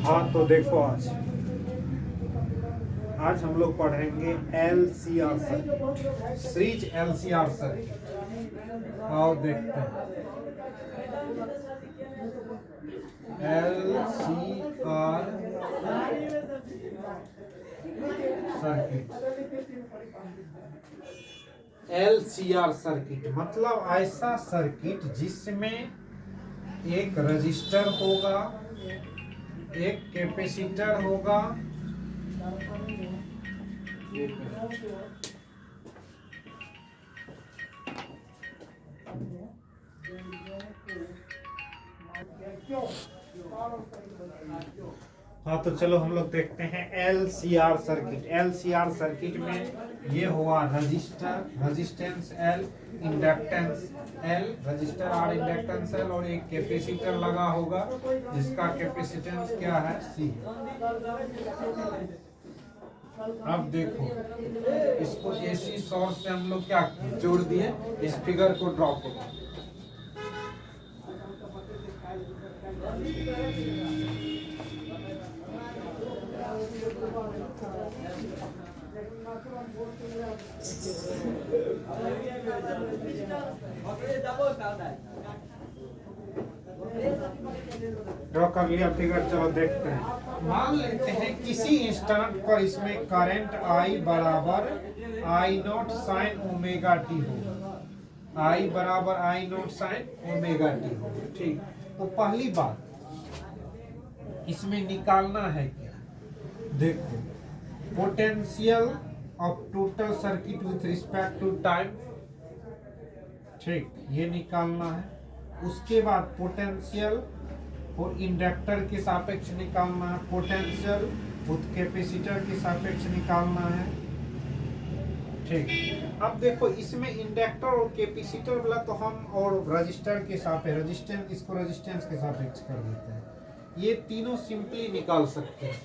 हाँ तो देखो, आज हम लोग पढ़ेंगे LCR circuit, series LCR circuit. आओ देखते हैं LCR सर्किट। LCR सर्किट मतलब ऐसा सर्किट जिसमें एक रजिस्टर होगा, एक कैपेसिटर होगा, हाँ तो चलो हम लोग देखते हैं LCR सर्किट। LCR सर्किट में ये हुआ register, resistance L, inductance L, register और इंडक्टेंस L, और एक कैपेसिटर लगा होगा जिसका कैपेसिटेंस क्या है C। अब देखो इसको AC सोर्स से हम लोग क्या जोड़ दिए, इस फिगर को ड्रॉ करो। ड्रॉ कर लिया फिगर, चलो देखते हैं। मान लेते हैं किसी इंस्टेंट पर इसमें करंट I बराबर I0 साइन ओमेगा टी होगा, I बराबर I0 साइन ओमेगा टी होगा। ठीक, तो पहली बात इसमें निकालना है क्या, देखो potential of total circuit with respect to time. ठीक, ये निकालना है। उसके बाद पोटेंशियल और इंडक्टर के सापेक्ष निकालना है, पोटेंशियल विथ कैपेसिटर के सापेक्ष निकालना है। ठीक, अब देखो इसमें इंडक्टर और कैपेसिटर वाला तो हम और रजिस्टर के सापेक्ष, रेजिस्टेंस इसको रेजिस्टेंस के सापेक्ष कर देते हैं। ये तीनों सिंपली निकाल सकते हैं।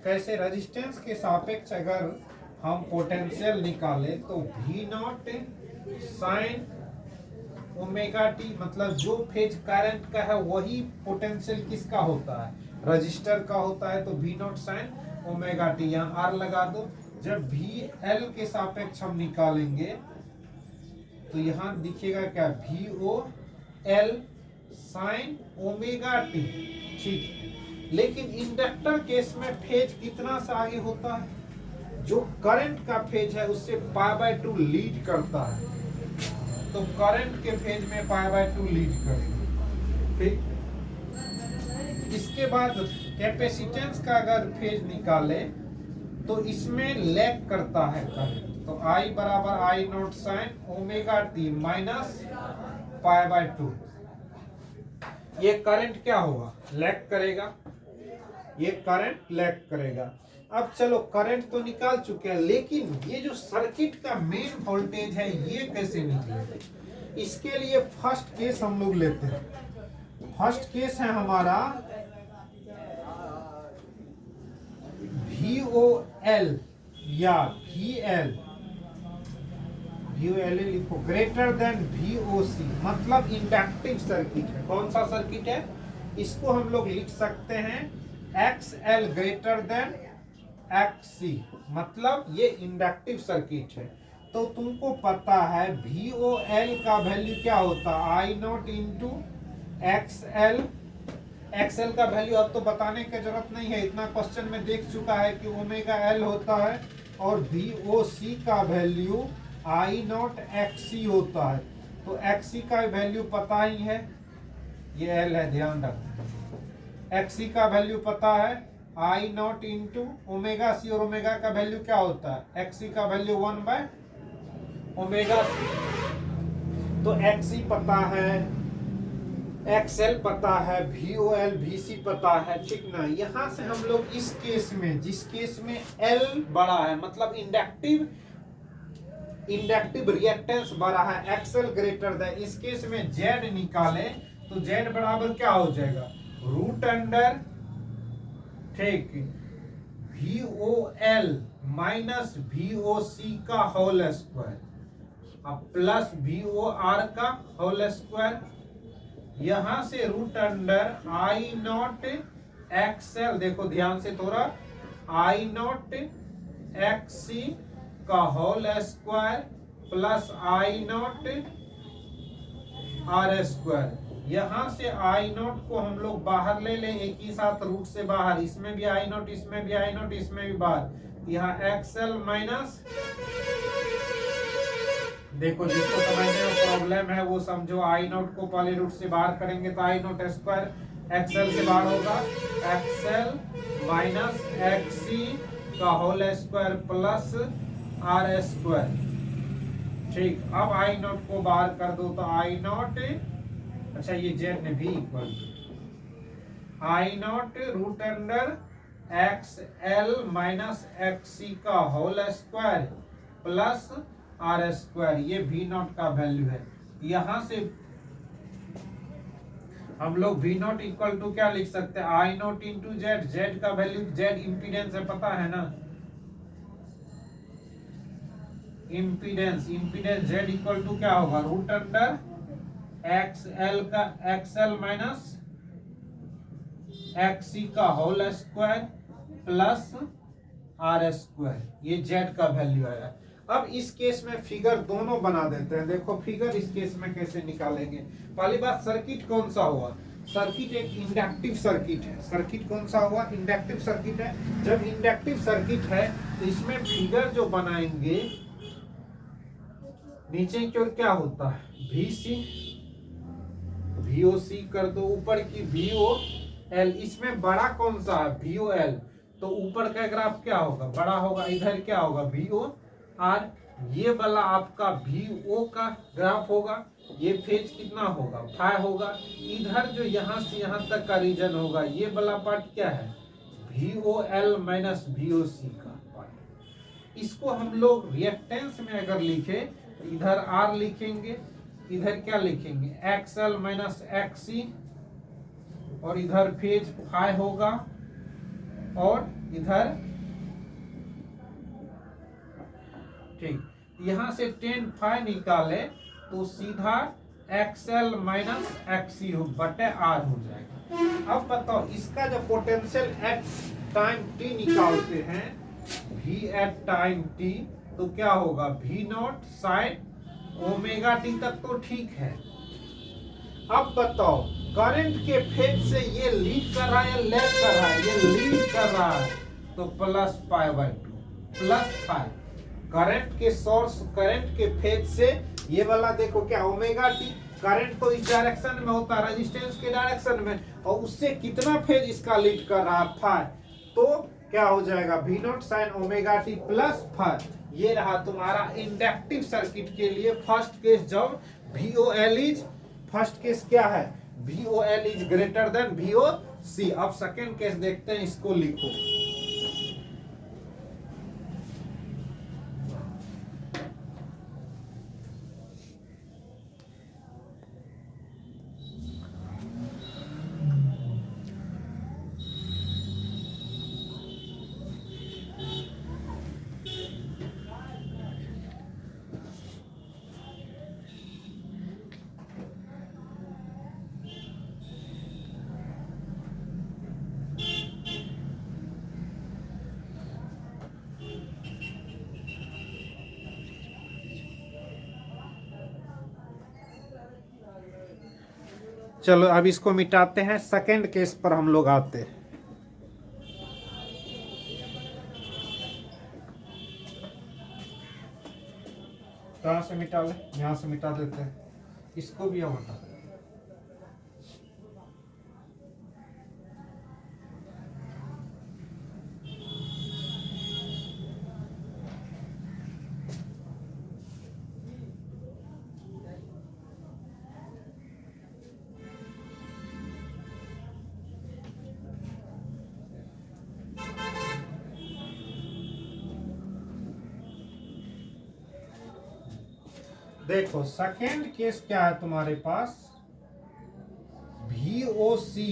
कैसे, रेजिस्टेंस के सापेक्ष अगर हम पोटेंशियल निकाले तो V0 साइन ओमेगा टी, मतलब जो फेज करंट का है वही पोटेंशियल किसका होता है, रजिस्टर का होता है, तो V0 साइन ओमेगा टी। यहाँ R लगा दो। जब VL के सापेक्ष हम निकालेंगे तो यहाँ दिखेगा क्या, VOL साइन ओमेगा टी। ठीक, लेकिन इंडक्टर केस में फेज कितना से आगे होता है, जो करंट का फेज है उससे π/2 लीड करता है, तो करंट के फेज में π/2 लीड करता है। ठीक, इसके बाद कैपेसिटेंस का अगर फेज निकाले तो इसमें लैग करता है करंट, तो I बराबर I0 sign omega T minus π/2। ये करंट क्या होगा, लैग करेगा, ये करंट लैग करेगा। अब चलो करंट तो निकाल चुके हैं, लेकिन ये जो सर्किट का मेन वोल्टेज है ये कैसे निकले, इसके लिए फर्स्ट केस हम लोग लेते हैं। फर्स्ट केस है हमारा VOL या VL, लिखो ग्रेटर देन VOC, मतलब इंडक्टिव सर्किट है। कौन सा सर्किट है, इसको हम लोग लिख सकते हैं XL ग्रेटर देन XC, मतलब ये इंडक्टिव सर्किट है। तो तुमको पता है VOL का वैल्यू क्या होता है, I0 इंटू XL। XL का वैल्यू अब तो बताने की जरूरत नहीं है, इतना क्वेश्चन में देख चुका है कि ओमेगा L होता है, और VOC का वैल्यू I0 XC होता है, तो XC का वैल्यू पता ही है, ये L है, ध्यान रखना। XC का वैल्यू पता है I0 इंटू ओमेगा C, और ओमेगा का वैल्यू क्या होता है, XC का वैल्यू 1/ओमेगा C। तो XC पता है, XL पता है, VOL VC पता है। ठीक ना, यहाँ से हम लोग इस केस में, जिस केस में L बड़ा है, मतलब इंडक्टिव रिएक्टेंस बड़ा है, XL ग्रेटर देन, इस केस में Z निकाले तो Z बराबर क्या हो जाएगा, रूट अंडर, ठीक, VOL माइनस VOC का होल स्क्वायर। अब प्लस VOR का होल स्क्वायर, यहां से root under I not XL, देखो ध्यान से थोड़ा, I नॉट XC का whole square plus I not R square. यहां से I नॉट को हम लोग बाहर ले लें एक ही साथ रूट से बाहर, इसमें भी I नॉट, इसमें भी I नॉट, इसमें भी बाहर, यहाँ XL माइनस, देखो जिसको समझने में प्रॉब्लम है वो समझो, I नॉट को पहले रूट से बाहर करेंगे तो I नॉट स्क्वायर XL से बाहर होगा, XL माइनस XC का whole square plus R square. ठीक, अब I नॉट को बाहर कर दो तो I नॉट, अच्छा ये जेड में भी equal, I not root under XL minus XC का whole square plus R square, ये V नॉट का वैल्यू है। यहां से हम लोग V नॉट इक्वल टू क्या लिख सकते हैं, I not into Z, Z का वैल्यू, जेड इम्पीडेंस है पता है ना, impedance, impedance Z equal to क्या होगा, रूट अंडर XL का XL माइनस XC का whole square plus R square, ये जेड का वैल्यू आया। अब इस केस में फिगर दोनों बना देते हैं, देखो फिगर इस केस में कैसे निकालेंगे। पहली बात, सर्किट कौन सा हुआ, सर्किट एक इंडक्टिव सर्किट है। सर्किट कौन सा हुआ, इंडक्टिव सर्किट है। जब इंडक्टिव सर्किट है तो इसमें फिगर जो बनाएंगे, नीचे की ओर क्या होता है, VC, VOC कर दो, ऊपर की VOL, इसमें बड़ा कौन सा है, VOL, तो ऊपर का ग्राफ क्या होगा, बड़ा होगा, इधर क्या होगा, VOR, ये वाला आपका VO का ग्राफ होगा, ये फेज कितना होगा, 5 होगा, इधर जो यहां से यहां तक का रीजन होगा, ये वाला पार्ट क्या है, VOL माइनस VOC का पार्ट। इसको हम लोग रिएक्टेंस में अगर लिखे तो इधर R लिखेंगे, इधर क्या लिखेंगे, XL माइनस XC, और इधर फेज 5 होगा, और इधर ठीक, यहां से 10 निकाले तो सीधा XL माइनस XC बटे R हो जाएगा। अब बताओ इसका जब पोटेंशियल एट टाइम t निकालते हैं, V एट टाइम t, तो क्या होगा, V not sine omega t तक तो ठीक है। अब बताओ करंट के फेज से ये लीड कर रहा है या लेग कर रहा है, ये लीड कर रहा है, तो प्लस π/2 प्लस 5, करंट के सोर्स, करंट के फेज से ये वाला देखो क्या, ओमेगा टी, करंट तो इस डायरेक्शन में होता है, रेजिस्टेंस के डायरेक्शन में, और उससे कितना फेज इसका लीड कर रहा है, 5, तो क्या हो जाएगा, V not sine omega T plus 5। ये रहा तुम्हारा इंडक्टिव सर्किट के लिए फर्स्ट केस, जब VOL इज, फर्स्ट केस क्या है, VOL is greater than VOC। अब सेकेंड केस देखते हैं, इसको लिखो, चलो अब इसको मिटाते हैं, सेकेंड केस पर हम लोग आते हैं। कहां से मिटा ले, यहां से मिटा देते हैं, इसको भी हम हटा दें। देखो सेकेंड केस क्या है तुम्हारे पास, VOC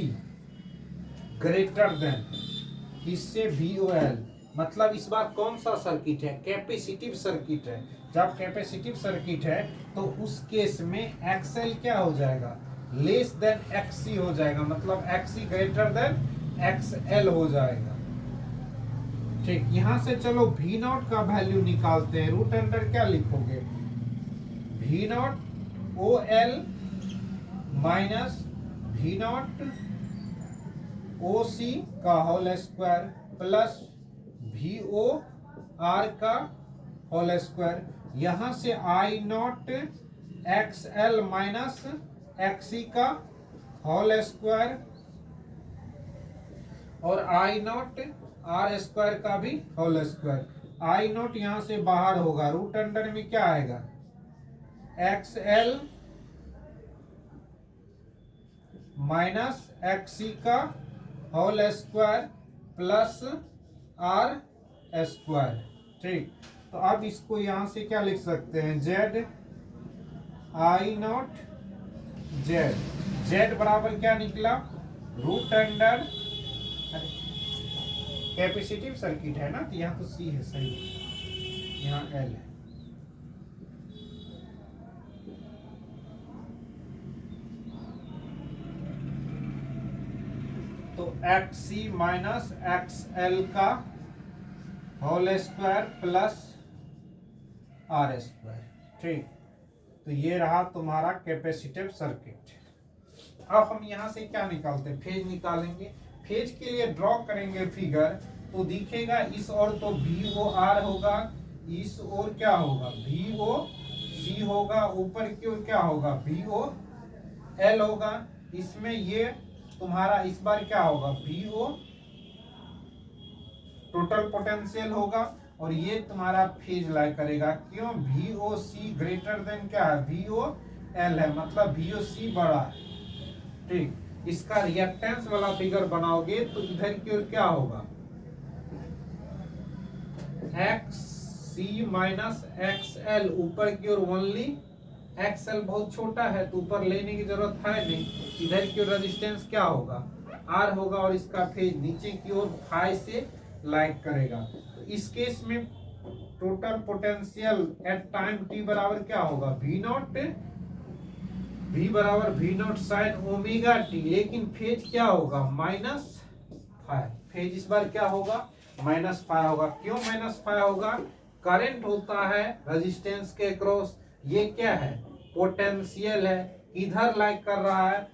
ग्रेटर देन इससे VOL, मतलब इस बार कौन सा सर्किट है, कैपेसिटिव सर्किट है, जब कैपेसिटिव सर्किट है तो उस केस में एक्सएल क्या हो जाएगा, लेस देन एक्ससी हो जाएगा, मतलब एक्ससी ग्रेटर देन एक्सएल हो जाएगा। ठीक, यहां से चलो वी नॉट का वैल्यू निकालते हैं। रूट अंडर क्या लिखोगे, V naught O L minus V naught O C का whole square plus V O R का होल स्क्वायर। यहां से I naught X L minus XC का होल स्क्वायर और आई नॉट आर स्क्वायर का भी होल स्क्वायर। आई नॉट यहां से बाहर होगा, रूट अंडर में क्या आएगा, एक्स एल माइनस एक्सी का whole square plus R square. ठीक, तो अब इसको यहां से क्या लिख सकते हैं, Z I not Z. Z बराबर क्या निकला, रूट अंडर, कैपेसिटिव सर्किट है ना, तो यहाँ तो सी है सही, यहाँ एल है। तो X C minus X L का whole square plus R square. ठीक, तो ये रहा तुम्हारा कैपेसिटिव सर्किट। अब हम यहां से क्या निकालते हैं, फेज निकालेंगे। फेज के लिए ड्रॉ करेंगे फिगर, तो दिखेगा इस ओर तो वी ओ आर होगा, इस ओर क्या होगा, वी ओ सी होगा, ऊपर की ओर क्या होगा, वी ओ एल होगा। इसमें ये तुम्हारा इस बार क्या होगा, वी ओ टोटल पोटेंशियल होगा, और ये तुम्हारा फेज लाई करेगा। क्यों, we O C greater than क्या है, वी ओ एल है, मतलब वी ओ सी बड़ा है। ठीक, इसका रिएक्टेंस वाला फिगर बनाओगे तो इधर की ओर क्या होगा, x C minus X L, ऊपर की ओर ओनली एक्स एल बहुत छोटा है तो ऊपर लेने की जरूरत है नहीं। इधर की ओर रेजिस्टेंस क्या होगा, आर होगा, और इसका फेज नीचे की ओर फाई से लाइक करेगा। तो इस केस में total potential at time t बराबर क्या होगा, वी नॉट, वी बराबर V not sine omega t, लेकिन फेज क्या होगा, माइनस फाइव। फेज इस बार क्या होगा, माइनस फाइव होगा। क्यों माइनस फाइव होगा, करंट होता है रेजिस्टेंस के क्रॉस, ये क्या है, पोटेंशियल है, इधर लाइक कर रहा है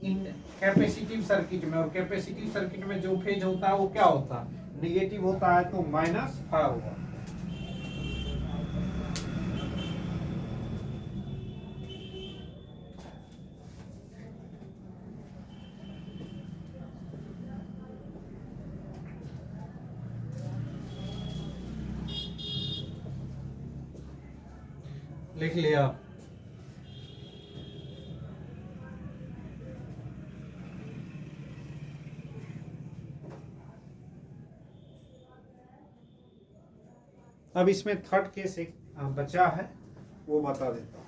इन कैपेसिटिव सर्किट में, और कैपेसिटिव सर्किट में जो फेज होता है वो क्या होता है, नेगेटिव होता है, तो माइनस फाइव होगा। लिख लिया। अब इसमें थर्ड केस एक बचा है, वो बता देता हूँ,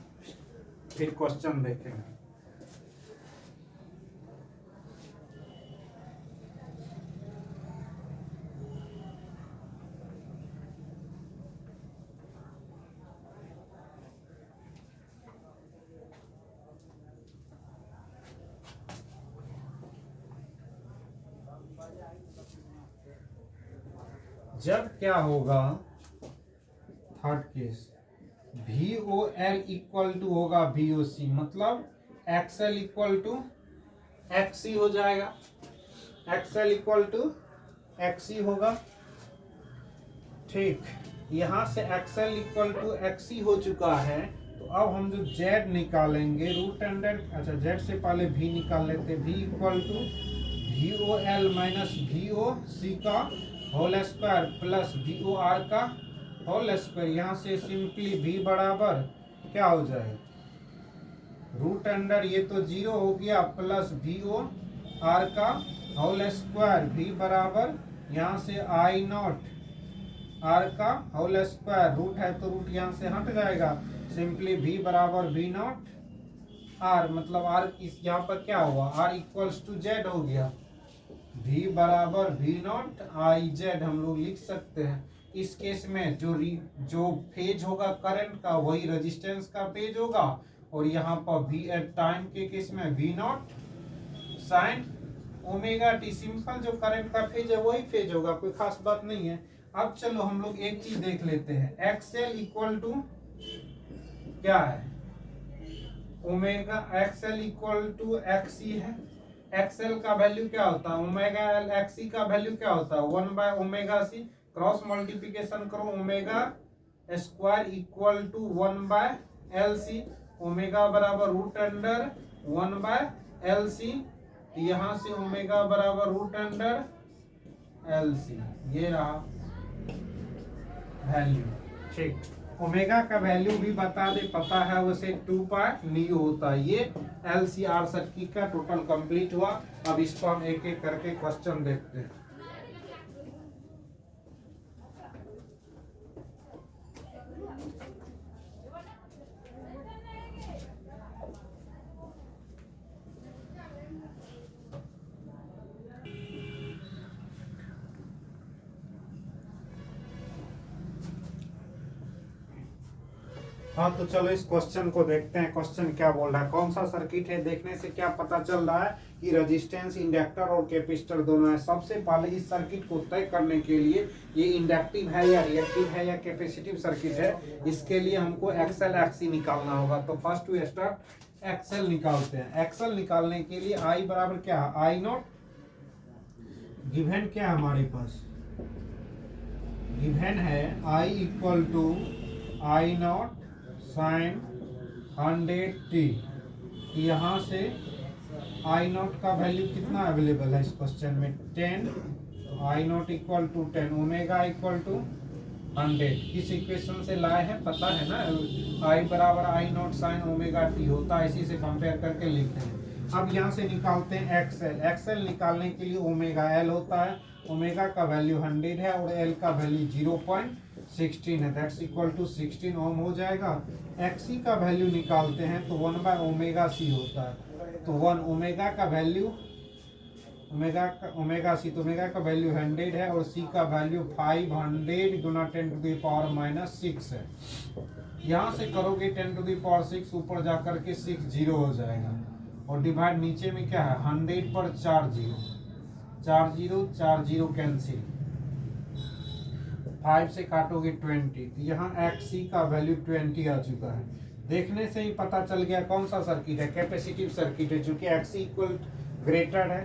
फिर क्वेश्चन देखेंगे। जब क्या होगा, third case, V O L equal to होगा वी ओ सी, मतलब एक्सएल इक्वल टू एक्सी हो जाएगा, एक्सएल इक्वल टू एक्सी होगा। ठीक, यहां से एक्सएल इक्वल टू एक्सी हो चुका है, तो अब हम जो जेड निकालेंगे, रूट अंडर, अच्छा जेड से पहले वी निकाल लेते, V equal to V O L minus V O C का whole square plus V O R का होल स्क्वायर। यहाँ से सिंपली v बराबर क्या हो जाएगा, रूट अंडर, ये तो जीरो हो गया, प्लस वी ओ आर का होल स्क्वायर, v बराबर यहाँ से आई नॉट आर का होल स्क्वायर, रूट है तो रूट यहाँ से हट जाएगा, सिंपली v बराबर वी नॉट आर, मतलब आर इस यहाँ पर क्या हुआ, आर इक्वल्स टू जेड हो गया, v बराबर वी नॉट आई जेड हम लोग लिख सकते हैं। इस केस में जो फेज होगा करंट का वही रेजिस्टेंस का फेज होगा, और यहाँ पर वी एट टाइम के केस में V not sine omega t. Simple जो करंट का फेज है वही फेज होगा, कोई खास बात नहीं है। अब चलो हम लोग एक चीज देख लेते हैं, एक्सएल इक्वल टू क्या है, omega XL equal to XC है। एक्सएल का वैल्यू क्या होता है, ओमेगा एल, एक्सी का वैल्यू क्या होता है 1/ओमेगा सी। क्रॉस मल्टीप्लिकेशन करो, omega square equal to 1/LC, omega बराबर रूट अंडर 1/LC, यहां से ओमेगा बराबर रूट अंडर LC, ये रहा वैल्यू। ठीक, ओमेगा का वैल्यू भी बता दे, पता है वैसे 2π होता है। ये LCR सर्किट का टोटल कंप्लीट हुआ। अब इसको हम एक एक करके क्वेश्चन देखते हैं। हाँ तो चलो इस क्वेश्चन को देखते हैं। क्वेश्चन क्या बोल रहा है, कौन सा सर्किट है, देखने से क्या पता चल रहा है कि रेजिस्टेंस, इंडक्टर और कैपेसिटर दोनों है। सबसे पहले इस सर्किट को तय करने के लिए ये इंडक्टिव है या रिएक्टिव है या कैपेसिटिव सर्किट है, इसके लिए हमको एक्सएल एक्सी निकालना होगा। तो फर्स्ट वी स्टार्ट एक्सएल निकालते हैं। एक्सएल निकालने के लिए आई बराबर क्या है, आई नॉट, गिवन क्या है हमारे पास, गिवन है I equal to I naught sine 100t। यहाँ से आई नॉट का वैल्यू कितना अवेलेबल है इस क्वेश्चन में, 10। तो I naught equal to 10, omega equal to 100। किस इक्वेशन से लाए हैं पता है ना, आई बराबर आई नॉट साइन ओमेगा टी होता है, इसी से कंपेयर करके लिखते हैं। अब यहाँ से निकालते हैं एक्सएल। एक्सएल निकालने के लिए ओमेगा एल होता है, ओमेगा का वैल्यू 100 है और एल का वैल्यू 0.16 है, दैट्स इक्वल टू 16 ओम हो जाएगा। एक्सी का वैल्यू निकालते हैं तो 1/ओमेगा सी होता है। तो 1 ओमेगा का वैल्यू, ओमेगा सी, तो ओमेगा का वैल्यू 100 है और सी का वैल्यू 500 गुना 10⁻⁻6 है। यहाँ से करोगे 10⁻6, ऊपर जाकर के 6 जीरो हो जाएगा, और डिवाइड नीचे में क्या है 100 पर 4 जीरो, 4 जीरो कैंसिल, 5 से काटोगे 20, तो यहाँ एक्सी का वैल्यू 20 आ चुका है। देखने से ही पता चल गया कौन सा सर्किट है, कैपेसिटिव सर्किट है, चूंकि एक्सी इक्वल ग्रेटर है,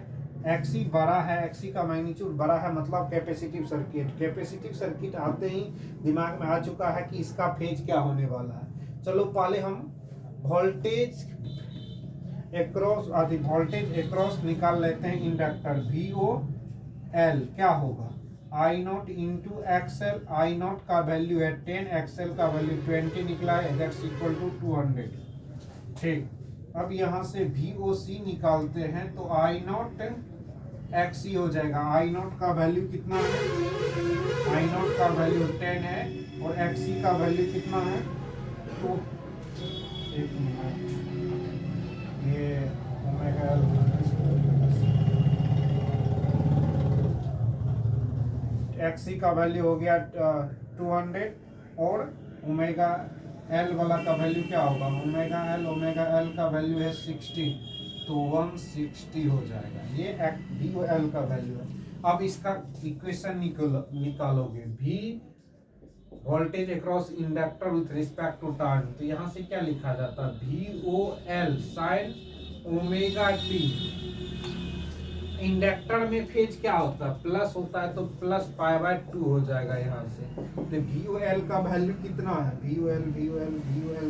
एक्सी बड़ा है, एक्सी का मैग्नीट्यूड बड़ा है, मतलब कैपेसिटिव सर्किट। कैपेसिटिव सर्किट आते ही दिमाग में आ चुका है कि इसका फेज क्या होने वाला है। चलो पहले हम वोल्टेज एक्रॉस निकाल लेते हैं। इंडक्टर VOL क्या होगा, I naught into XL. I not का वैल्यू है 10, एक्सएल का वैल्यू 20 निकला है, दैट्स इक्वल टू 200। ठीक, अब यहाँ से VOC निकालते हैं तो आई नॉट एक्सी हो जाएगा। आई नॉट का वैल्यू कितना है, आई नॉट का वैल्यू 10 है और एक्सी का वैल्यू कितना है, तो एक मिनट, ये ओमेगा एक्सी का वैल्यू हो गया 200 और ओमेगा एल वाला का वैल्यू क्या होगा, ओमेगा एल का वैल्यू है 60, तो 160 हो जाएगा। ये VOL का वैल्यू है। अब इसका इक्वेशन निकालोगे, V voltage across inductor with respect to time, तो यहाँ से क्या लिखा जाता है, VOL sine omega t. Inductor में फेज क्या होता है, प्लस होता है, तो प्लस π/2 हो जाएगा यहाँ से। तो VOL का वैल्यू कितना है, VOL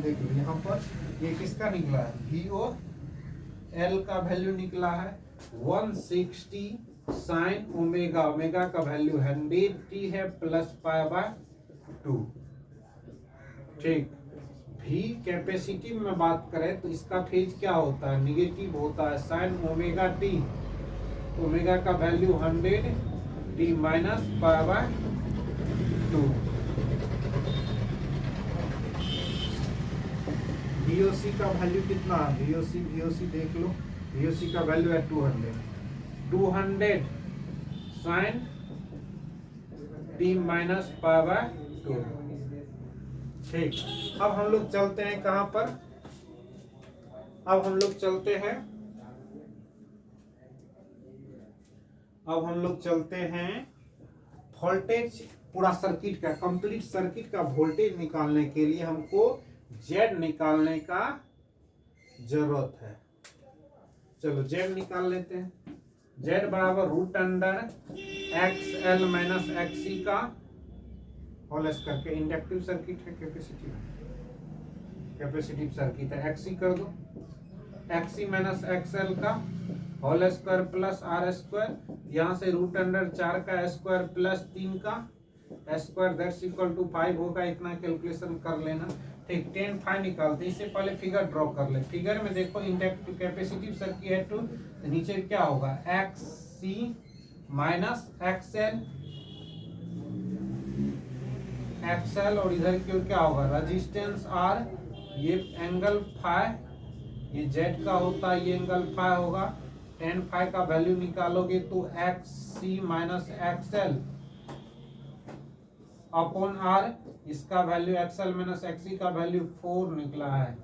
देख लो यहाँ पर, ये किसका निकला है, VOL का वैल्यू निकला है 160 साइन ओमेगा। ओमेगा का वैल्यू 100t है प्लस π/2। ठीक, भी कैपेसिटिव में बात करें तो इसका फेज क्या होता है, निगेटिव होता है, साइन ओमेगा टी, ओमेगा का वैल्यू 100t माइनस π/2। VOC का वैल्यू कितना है, VOC देख लो, VOC का वैल्यू है 200 sine t minus pi by 2। ठीक, अब हम लोग चलते हैं कहां पर, अब हम लोग चलते हैं वोल्टेज, पूरा सर्किट का, कंप्लीट सर्किट का वोल्टेज निकालने के लिए हमको जेड निकालने का जरूरत है। चलो जेड निकाल लेते हैं। जेड बराबर root under X L minus XC का होल स्क्वायर के, इंडक्टिव सर्किट है, कैपेसिटिव सर्किट है, एक्सी कर दो, एक्सी माइनस एक्सएल का whole square plus R square, यहाँ से रूट अंडर 4 का स्क्वायर प्लस 3 का स्क्वायर दैट्स इक्वल टू 5 होगा। इतना कैलकुलेशन कर लेना। ठीक, 10 5 निकालते, इससे पहले फिगर ड्रॉ कर ले। फिगर में देखो इंडक्टिव कैपेसिटिव सर्किट है, तो नीचे क्या होगा, x C minus XL XL, और इधर की ओर क्या होगा, रेजिस्टेंस आर, ये एंगल फाई, ये जेड का होता है, ये एंगल फाई होगा। 10 फाई का वैल्यू निकालोगे तो X C minus XL upon R, इसका वैल्यू एक्सएल माइनस एक्सी का वैल्यू 4 निकला है।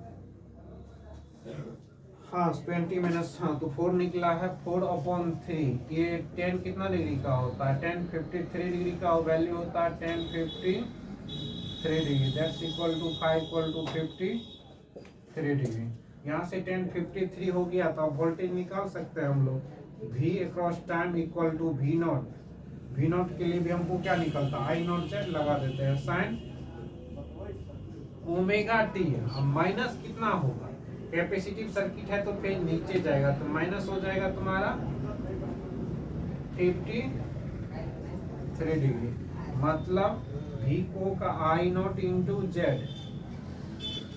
हाँ 20 माइनस, हाँ तो 4 निकला है। 4 अपॉन 3, ये 10 कितना डिग्री का होता है, 10 53 डिग्री का वैल्यू होता है, 10 53 degree that's equal to 5 equal to 53 degree. यहाँ से 10 53 हो गया, तो अब वोल्टेज निकाल सकते हैं हम लोग। V across time equal to V not. V not के लिए भी हमको क्या निकलता है, I नॉट जेड लगा देते हैं, साइन ओमेगा टी। अब माइनस कितना होगा, कैपेसिटिव सर्किट है तो फिर नीचे जाएगा, तो माइनस हो जाएगा तुम्हारा 53 डिग्री, मतलब V को का I नॉट इंटू जेड,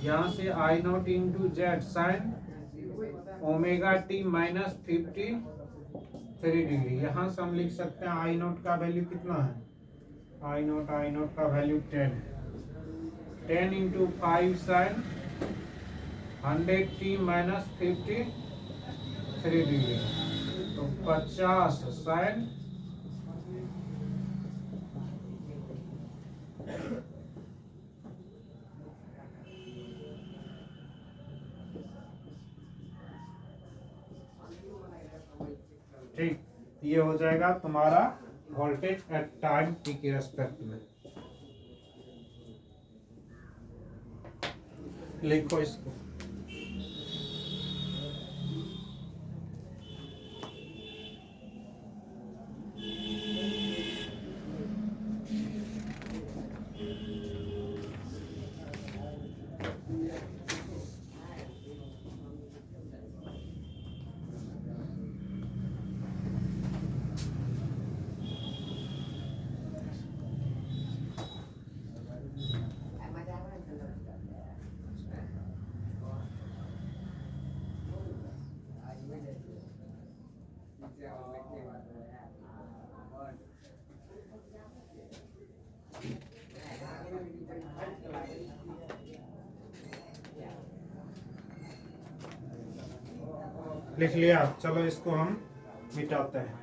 यहाँ से I not into Z sign omega T minus 53 degree. यहाँ से हम लिख सकते हैं I नॉट का वैल्यू कितना है, I नॉट का value 10 into 5 sine 100 t minus 53 degree, तो 50 साइन ठीक, ये हो जाएगा तुम्हारा वोल्टेज एट टाइम टी के रेस्पेक्ट में। लिखो इसको। लिख लिया, चलो इसको हम मिटाते हैं।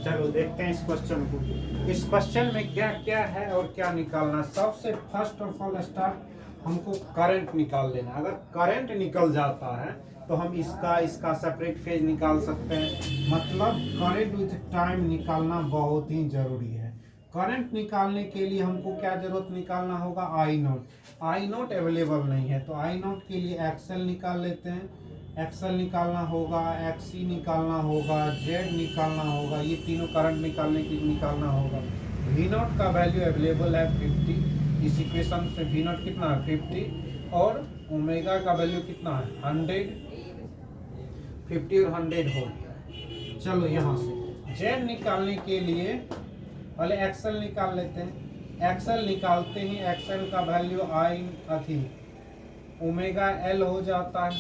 चलो देखते हैं इस क्वेश्चन को। इस क्वेश्चन में क्या क्या है और क्या निकालना। सबसे फर्स्ट ऑफ ऑल स्टार्ट हमको करंट निकाल लेना। अगर करंट निकल जाता है तो हम इसका सेपरेट फेज निकाल सकते हैं। मतलब करंट विथ टाइम निकालना बहुत ही जरूरी है। करंट निकालने के लिए हमको क्या जरूरत निकालना होगा, आई नोट। आई नोट अवेलेबल नहीं है तो आई नोट के लिए एक्सएल निकाल लेते हैं। एक्सएल निकालना होगा, एक्सी निकालना होगा, जेड निकालना होगा, ये तीनों करंट निकालने के लिए निकालना होगा। वी नोट का वैल्यू अवेलेबल है 50, इस इक्वेशन से वी नोट कितना है 50, और ओमेगा का वैल्यू कितना है 100, 50 और 100 हो गया। चलो यहाँ से जेड निकालने के लिए पहले एक्सएल निकाल लेते हैं। एक्सएल निकालते ही एक्सएल का वैल्यू आई अथी ओमेगा एल हो जाता है।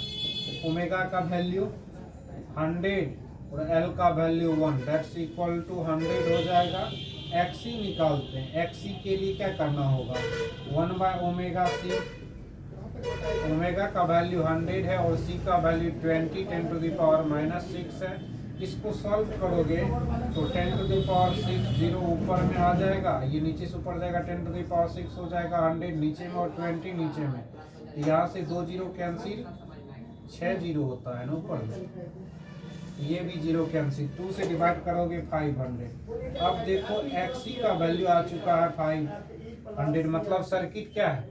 ओमेगा का वैल्यू 100 और एल का वैल्यू 1, दैट्स इक्वल टू 100 हो जाएगा। एक्सी निकालते हैं। एक्सी के लिए क्या करना होगा, 1 बाय ओमेगा सी। ओमेगा का वैल्यू 100 है और सी का वैल्यू 20, 10 टू द पावर -6 है। इसको सॉल्व करोगे तो 10 टू द पावर 6 0 ऊपर में आ जाएगा, ये नीचे से ऊपर जाएगा, 10 टू द पावर 6 हो जाएगा, 100 नीचे में और 20 नीचे में। यहाँ से 2 जीरो कैंसिल, 6 जीरो होता है ना ऊपर में, ये भी जीरो कैंसिल, 2 से डिवाइड करोगे 500। अब देखो एक्सी का वैल्यू आ चुका है 500, मतलब सर्किट क्या है,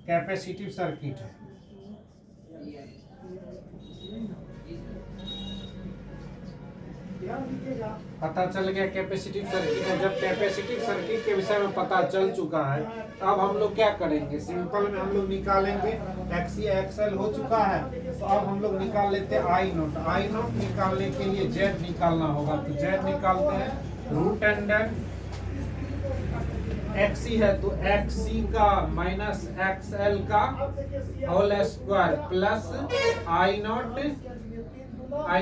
कैपेसिटिव सर्किट है। पता चल गया कैपेसिटिव सर्किट है। जब कैपेसिटिव सर्किट के विषय में पता चल चुका है तो अब हम लोग क्या करेंगे, सिंपल में हम लोग निकालेंगे। एक्सी एक्सएल हो चुका है तो अब हम लोग निकाल लेते हैं आई नोट। आई नोट निकालने के लिए जेड निकालना होगा, तो जेड निकालते हैं। रूट अंडर एक्सी है तो एक्सी का माइनस एक्सएल का होल स्क्वायर प्लस आई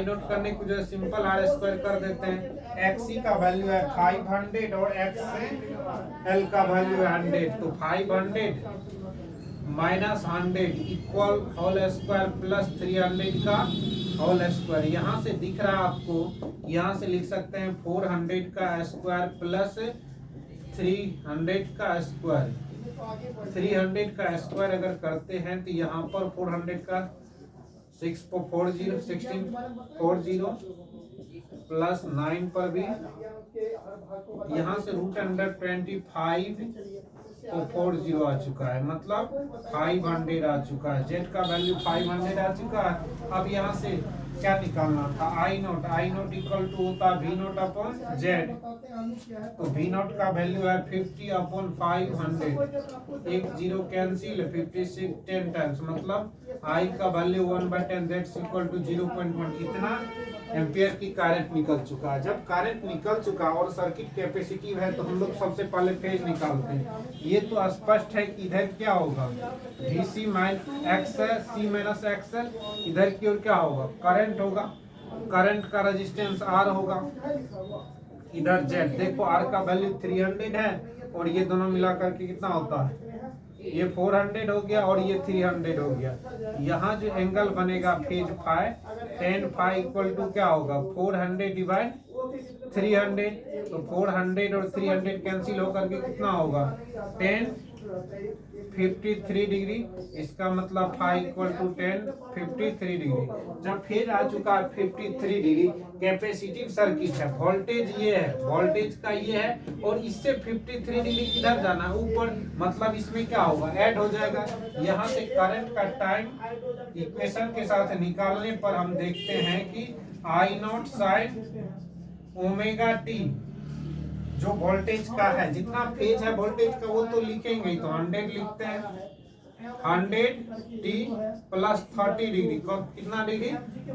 नोट करने को जो सिंपल आर स्क्वायर कर देते हैं। एक्सी का वैल्यू है 500 और एक्सएल का वैल्यू है 100, तो 500 minus 100 equal whole square plus 300 का होल स्क्वायर। यहाँ से दिख रहा है आपको, यहाँ से लिख सकते हैं 400 का स्क्वायर प्लस 300 का स्क्वायर। 300 का स्क्वायर अगर करते हैं तो यहाँ पर 400 का 16 40 प्लस 9 पर भी, यहाँ से रूट अंडर 25 तो 40 आ चुका है, मतलब 500 आ चुका है। जेड का वैल्यू 500 आ चुका है। अब यहाँ से क्या निकालना था, आई नोट इक्वल टू होता वी नोट अपॉन जेड, तो वी नोट का वैल्यू है 50 अपॉन 500, एक जीरो कैंसिल, 56 10 टाइम्स, मतलब आई का वैल्यू 1/10 दैट्स इक्वल टू 0.1। इतना एम्पियर की करंट निकल चुका है। जब करंट निकल चुका और सर्किट कैपेसिटिव है तो हम लोग सबसे पहले फेज निकालते हैं। ये तो स्पष्ट है कि इधर क्या होगा, VC माइनस एक्सएल, सी माइनस एक्सएल, इधर की ओर क्या होगा, करंट होगा। करंट का रेजिस्टेंस R होगा। इधर जेड देखो, R का वैल्यू 300 है और ये दोनों मिला करके कितना होता है, ये 400 हो गया और ये 300 हो गया। यहाँ जो एंगल बनेगा phase phi, tan phi equal to क्या होगा, 400 डिवाइड 300, तो 400 और 300 कैंसिल होकर के कितना होगा, tan 53 डिग्री। इसका मतलब phi equal to tan 53 degree. जब फेज आ चुका है 53 डिग्री, कैपेसिटिव सर्किट है, वोल्टेज ये है, वोल्टेज का ये है, और इससे 53 डिग्री किधर जाना है, ऊपर, मतलब इसमें क्या होगा, ऐड हो जाएगा। यहाँ से करंट का टाइम इक्वेशन के साथ निकालने पर हम देखते हैं कि आई नॉट साइन ओमेगा टी जो वोल्टेज का है, जितना फेज है वोल्टेज का वो तो लिखेंगे ही, तो 100 लिखते हैं, 100 टी प्लस 30 डिग्री, कितना डिग्री,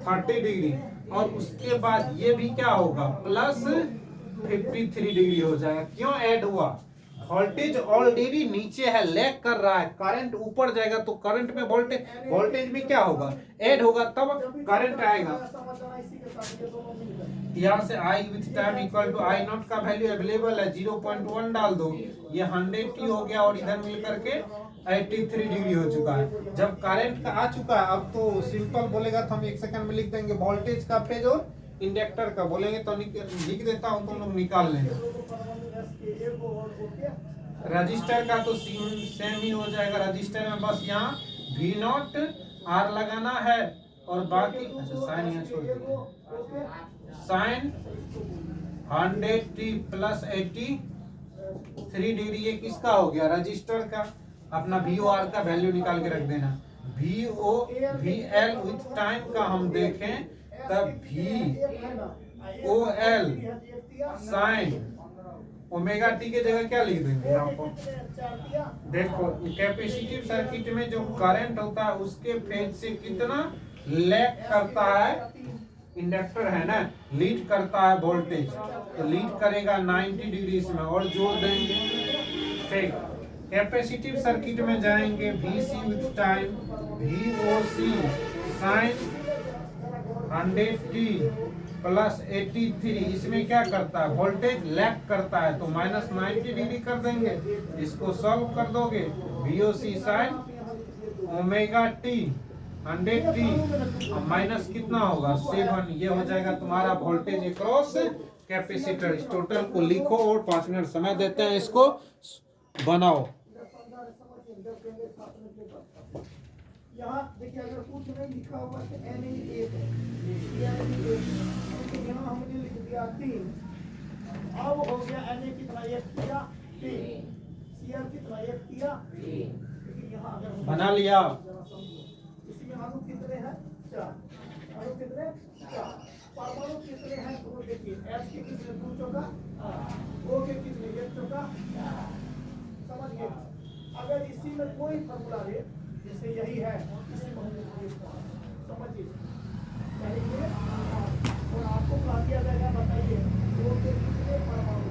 30 डिग्री, और उसके बाद ये भी क्या होगा, प्लस 53 डिग्री हो जाएगा। क्यों ऐड हुआ, वोल्टेज ऑलरेडी नीचे है, लैग कर रहा है, करंट ऊपर जाएगा तो करंट में वोल्टेज में क्या होगा, ऐड होगा, तब करंट आएगा। यहाँ से I with time equal to I not का वैल्यू अवेलेबल है 0.1 डाल दो, ये 100 टी हो गया और इधर मिल करके 83 डिग्री हो चुका है। जब करंट का आ चुका है, अब तो सिंपल बोलेगा तो हम 1 सेकंड में लिख देंगे, वोल्टेज का फेज और इंडक्टर का बोलेंगे तो लिख देता हूँ, तुम लोग निकाल लेना। रजिस्टर का तो सेम ही हो जाएगा, रजिस्टर में बस यहाँ वी नॉट आर लगाना है और बाकी अच्छा साइन यहाँ छोड़ दिया, साइन 100t प्लस 83 डिग्री, ये किसका हो गया, रजिस्टर का। अपना VOR का वैल्यू निकाल के रख देना। VL विथ टाइम का हम देखें तब VOL साइन ओमेगा टी के जगह क्या लिख देंगे यहाँ पर। देखो कैपेसिटिव सर्किट में जो करंट होता है उसके फेज से कितना लैग करता है, इंडक्टर है ना, लीड करता है वोल्टेज, तो लीड करेगा 90 डिग्री में और जोड़ देंगे। ठीक, कैपेसिटिव सर्किट में जाएंगे, VC with time VOC sine 100t plus 83, इसमें क्या करता है, वोल्टेज लैग करता है, तो माइनस 90 डिग्री कर देंगे। इसको सॉल्व कर दोगे, VOC sign omega T 100t minus कितना होगा 7, ये हो जाएगा तुम्हारा वोल्टेज अक्रॉस कैपेसिटर। इस टोटल को लिखो और 5 मिनट समय देते हैं, इसको बनाओ। यहाँ देखिए अगर कुछ नहीं लिखा हुआ तो NE 1 है, तो यहाँ हमने लिख दिया 3। अब हो गया NA कितना 1 किया 3, CR कितना 1 किया 3। यहाँ अगर बना लिया, इसमें अणु कितने हैं 4, अणु कितने 4, परमाणु कितने हैं तो देखिए H के कितने 2 चौका, O के कितने 1 चौका, समझ गए। अगर इसी में कोई फॉर्मूला है जैसे यही है, इसी में समझिए और आपको कहा दिया जाएगा, बताइए O के कितने परमाणु,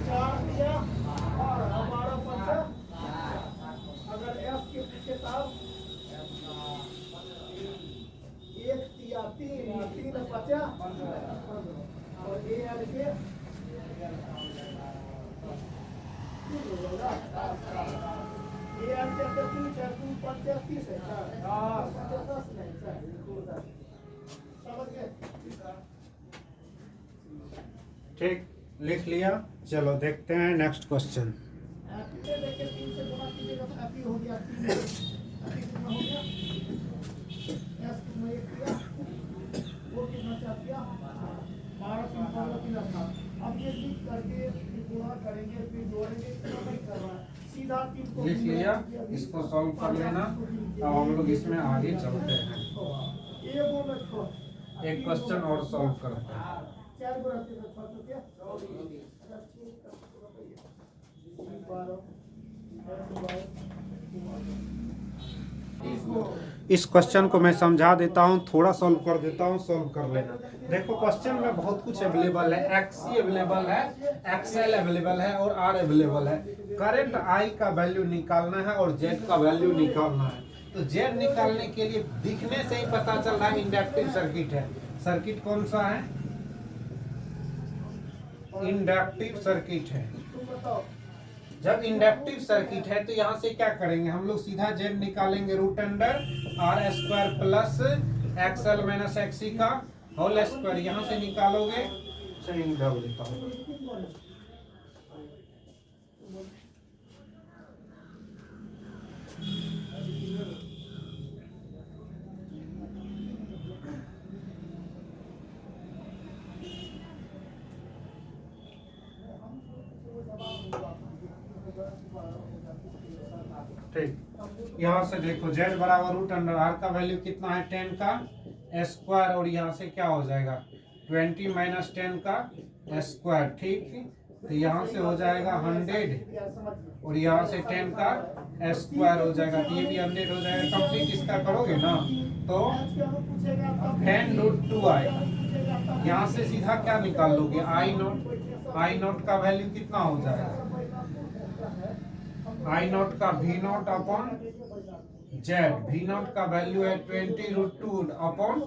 4 दिया और हमारा 5। अगर F के पीछे तब 1 दिया 3 बचा और AL के ठीक, लिख लिया। चलो देखते हैं नेक्स्ट क्वेश्चन। अब ये लिख करके गुणा करेंगे फिर जोड़ेंगे, नहीं कर रहा है, सीधा लिख लिया, इसको सॉल्व कर लेना। अब हम लोग इसमें आगे चलते हैं, एक क्वेश्चन और सॉल्व करते हैं। इस क्वेश्चन को मैं समझा देता हूँ, थोड़ा सॉल्व कर देता हूँ, सॉल्व कर लेना। देखो क्वेश्चन में बहुत कुछ अवेलेबल है, XC अवेलेबल है, XL अवेलेबल है और R अवेलेबल है। करंट I का वैल्यू निकालना है और Z का वैल्यू निकालना है। तो Z निकालने के लिए दिखने से ही पता चल रहा है इंडक्टिव सर्किट है। सर्किट कौन सा है, इंडक्टिव सर्किट है। जब इंडक्टिव सर्किट है तो यहाँ से क्या करेंगे हम लोग, सीधा Z निकालेंगे √R² plus XL minus XC का होल स्क्वायर, यहाँ से निकालोगे। चलिए डाल देता हूँ। ठीक, यहाँ से देखो Z बराबर √R का वैल्यू कितना है 10 का स्क्वायर और यहाँ से क्या हो जाएगा 20 माइनस 10 का स्क्वायर। ठीक, तो यहाँ से हो जाएगा 100 और यहाँ से 10 का स्क्वायर हो जाएगा, तो ये भी 100 हो जाएगा। कंप्लीट इसका करोगे ना तो 10√2 आएगा। यहाँ से सीधा क्या निकाल लोगे, I नोट का वैल्यू कितना हो जाएगा, I नोट का V0 अपॉन Z, V0 का वैल्यू है 20√2 अपॉन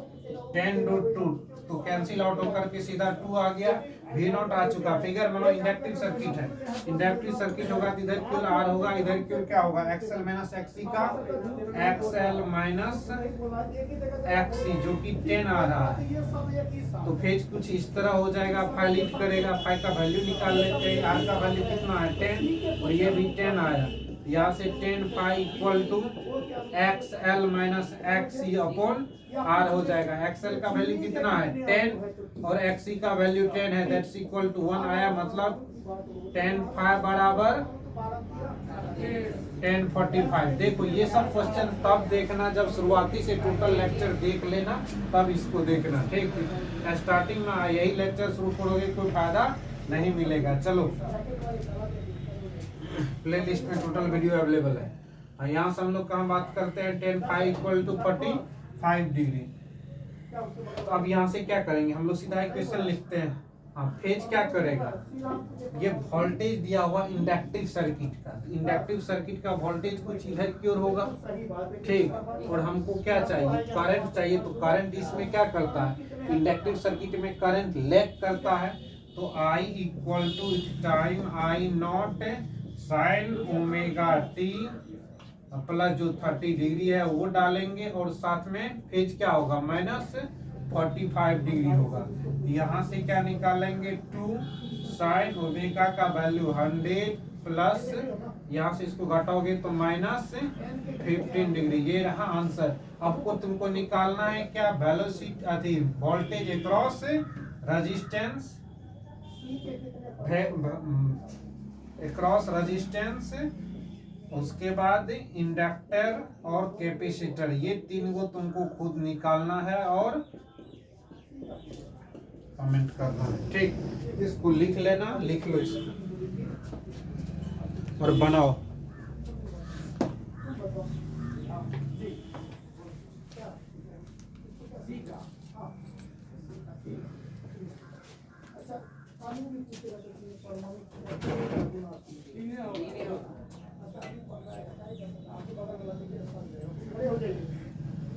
10√2, तो कैंसिल आउट होकर के सीधा 2 आ गया, V0 आ चुका। फिगर में इंडक्टिव सर्किट है, इंडक्टिव सर्किट होगा तो इधर क्यों R होगा, इधर क्यों क्या होगा XL माइनस XC का XL माइनस XC जो कि 10 आ रहा है। तो फेज कुछ इस तरह हो जाएगा, फाइव लीड करेगा, फाइव का वैल्यू निकाल लेते हैं। R का वैल्यू कितना है 10 और ये भी 10 आया, यहाँ से ten pi equal to X L minus X E upon R हो जाएगा। एक्स एल का वैल्यू कितना है 10 और एक्स ई का वैल्यू 10 है, दैट्स इक्वल टू 1 आया, मतलब 10 फाइव बराबर 1045। देखो ये सब क्वेश्चन तब देखना जब शुरुआती से टोटल लेक्चर देख लेना, तब इसको देखना, ठीक है। स्टार्टिंग में यही लेक्चर शुरू करोगे कोई फायदा नहीं मिलेगा। चलो प्ले लिस्ट में टोटल वीडियो अवेलेबल है। यहाँ से हम लोग कहाँ बात करते हैं 10 फाइव इक्वल टू 45 डिग्री। तो अब यहाँ से क्या करेंगे हम लोग, सीधा इक्वेशन लिखते हैं। हाँ, फेज क्या करेगा, ये वोल्टेज दिया हुआ इंडक्टिव सर्किट का, इंडक्टिव सर्किट का वोल्टेज कुछ इधर की ओर होगा, ठीक। और हमको क्या चाहिए, करंट चाहिए। तो करंट इसमें क्या करता है, इंडक्टिव सर्किट में करंट लैग करता है। तो I equal to time I naught sine omega T plus जो 30 डिग्री है वो डालेंगे, और साथ में फेज क्या होगा माइनस 45 डिग्री होगा। यहाँ से क्या निकालेंगे 2 साइन ओमेगा का वैल्यू 100 प्लस, यहाँ से इसको घटाओगे तो माइनस 15 डिग्री। ये रहा आंसर। आपको तुमको निकालना है क्या, वेलोसिटी अथी voltage across resistance, across resistance, उसके बाद इंडक्टर और कैपेसिटर, ये तीन को तुमको खुद निकालना है और कमेंट करना है, ठीक। इसको लिख लेना, लिख लो इसको और बनाओ।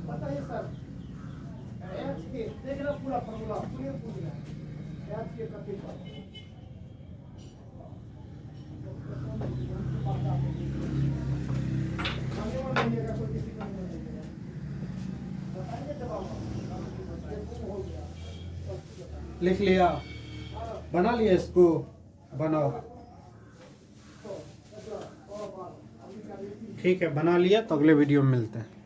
बताइए सर, देख रहा पूरा फॉर्मूला पूरा के कथी पर लिख लिया, बना लिया, इसको बनाओ, ठीक है। बना लिया तो अगले वीडियो में मिलते हैं।